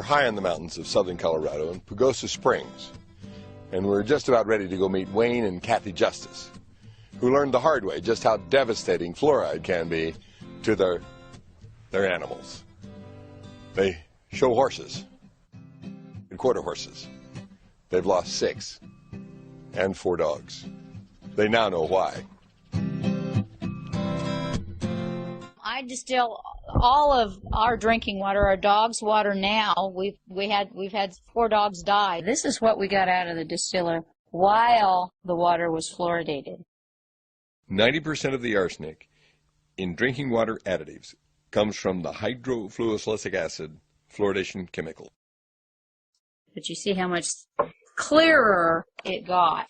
high in the mountains of southern Colorado in Pagosa Springs, and we're just about ready to go meet Wayne and Kathy Justice, who learned the hard way just how devastating fluoride can be to their animals. They show horses, and quarter horses. They've lost 6 and 4 dogs. They now know why. I distill all of our drinking water, our dogs' water now. We've had 4 dogs die. This is what we got out of the distiller while the water was fluoridated. 90% of the arsenic in drinking water additives comes from the hydrofluosilicic acid fluoridation chemical. But you see how much clearer it got,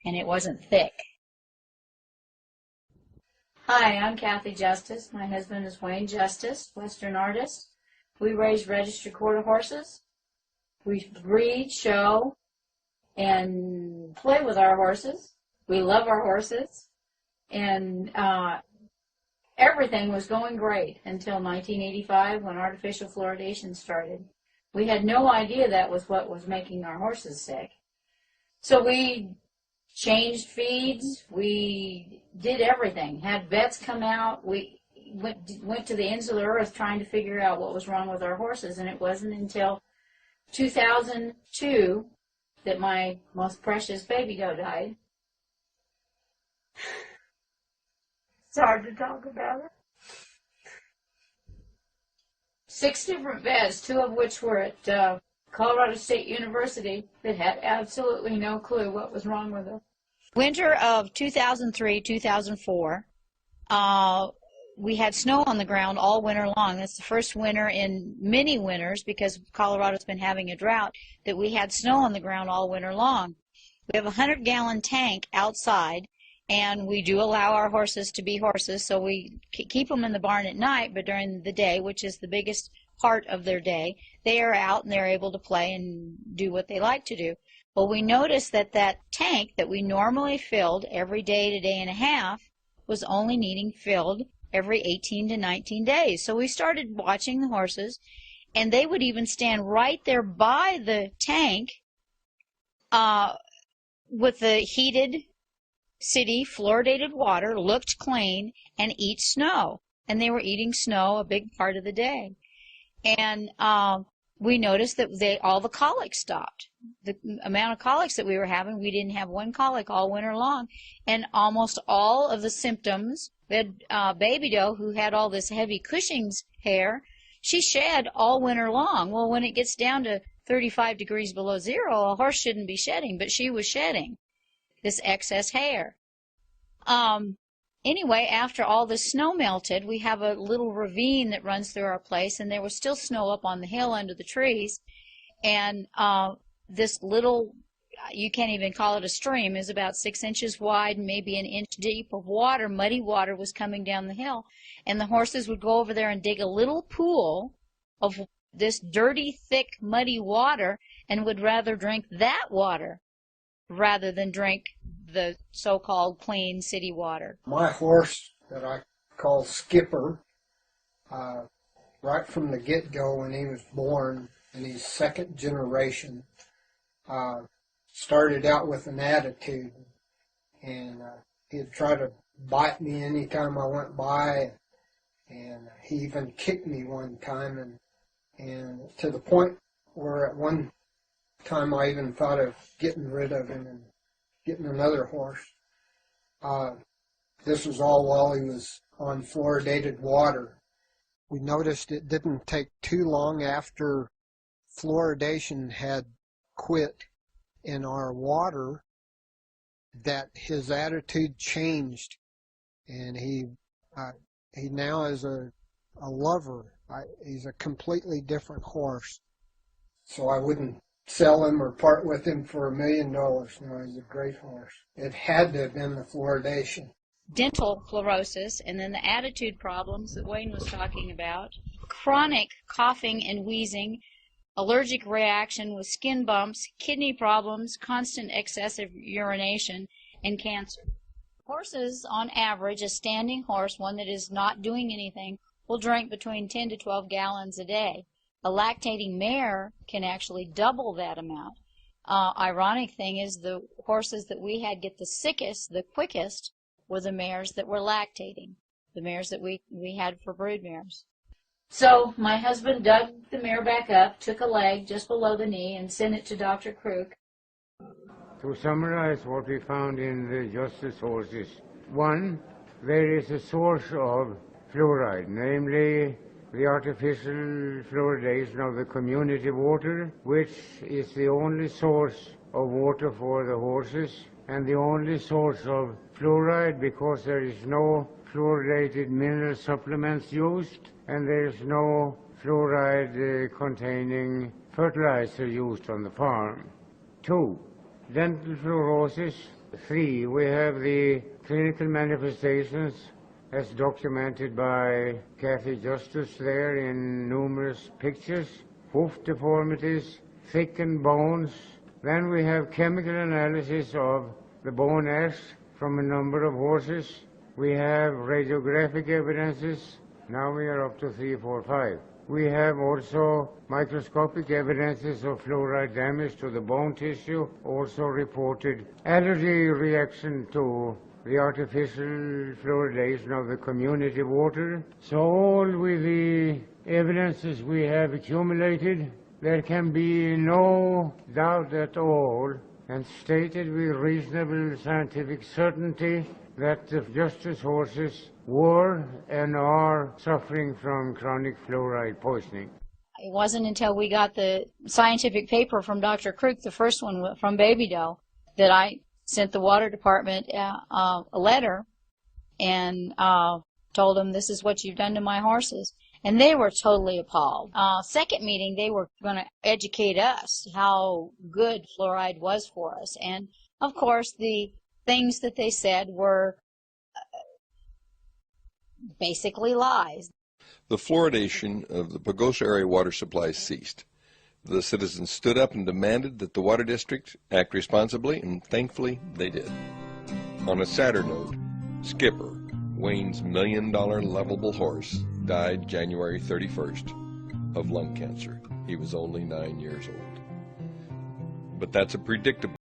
and it wasn't thick. Hi, I'm Kathy Justice. My husband is Wayne Justice, Western artist. We raise registered quarter horses. We breed, show, and play with our horses. We love our horses. And everything was going great until 1985 when artificial fluoridation started. We had no idea that was what was making our horses sick. So we changed feeds, we did everything, had vets come out, we went to the ends of the earth trying to figure out what was wrong with our horses, and it wasn't until 2002 that my most precious baby doe died. It's hard to talk about it. 6 different vets, 2 of which were at Colorado State University, that had absolutely no clue what was wrong with her. Winter of 2003-2004, we had snow on the ground all winter long. That's the first winter in many winters, because Colorado's been having a drought, that we had snow on the ground all winter long. We have a 100-gallon tank outside, and we do allow our horses to be horses, so we keep them in the barn at night, but during the day, which is the biggest part of their day, they are out and they're able to play and do what they like to do. Well, we noticed that that tank that we normally filled every day to day and a half was only needing filled every 18 to 19 days. So we started watching the horses, and they would even stand right there by the tank with the heated city fluoridated water, looked clean, and eat snow. And they were eating snow a big part of the day. And we noticed that all the colic stopped. The amount of colics that we were having, we didn't have one colic all winter long. And almost all of the symptoms, we had baby doe who had all this heavy Cushing's hair, she shed all winter long. Well, when it gets down to 35 degrees below zero, a horse shouldn't be shedding, but she was shedding this excess hair. Anyway, after all the snow melted, we have a little ravine that runs through our place, and there was still snow up on the hill under the trees. And this little, you can't even call it a stream, is about 6 inches wide, maybe an inch deep of water, muddy water was coming down the hill. And the horses would go over there and dig a little pool of this dirty, thick, muddy water, and would rather drink that water rather than drink the so-called clean city water. My horse that I call Skipper, right from the get-go when he was born, and he's 2nd generation, started out with an attitude, and he'd try to bite me anytime I went by, and he even kicked me one time, and to the point where at one time I even thought of getting rid of him and getting another horse. This was all while he was on fluoridated water. We noticed it didn't take too long after fluoridation had quit in our water that his attitude changed, and he now is a lover. He's a completely different horse. So I wouldn't sell him or part with him for $1 million. No, he's a great horse. It had to have been the fluoridation. Dental fluorosis, and then the attitude problems that Wayne was talking about, chronic coughing and wheezing, allergic reaction with skin bumps, kidney problems, constant excessive urination, and cancer. Horses, on average, a standing horse, one that is not doing anything, will drink between 10 to 12 gallons a day. a lactating mare can actually double that amount. Ironic thing is the horses that we had get the sickest, the quickest, were the mares that were lactating, the mares that we had for brood mares. So my husband dug the mare back up, took a leg just below the knee, and sent it to Dr. Crook. To summarize what we found in the Justice horses, 1, there is a source of fluoride, namely the artificial fluoridation of the community water, which is the only source of water for the horses and the only source of fluoride because there is no fluoridated mineral supplements used and there is no fluoride containing fertilizer used on the farm. 2, dental fluorosis. 3, we have the clinical manifestations as documented by Kathy Justice there in numerous pictures, hoof deformities, thickened bones. Then we have chemical analysis of the bone ash from a number of horses. We have radiographic evidences. Now we are up to 3, 4, 5. We have also microscopic evidences of fluoride damage to the bone tissue, also reported allergy reaction to the artificial fluoridation of the community water. So all with the evidences we have accumulated, there can be no doubt at all and stated with reasonable scientific certainty that the Justice horses were and are suffering from chronic fluoride poisoning. It wasn't until we got the scientific paper from Dr. Crook, the first one from Baby Doe, that I sent the water department a letter and told them, this is what you've done to my horses. And they were totally appalled. Second meeting, they were going to educate us how good fluoride was for us. And, of course, the things that they said were basically lies. The fluoridation of the Pagosa area water supply ceased. The citizens stood up and demanded that the water district act responsibly, and thankfully they did. On a sadder note, Skipper, Wayne's $1 million lovable horse, died January 31st of lung cancer. He was only 9 years old. But that's a predictable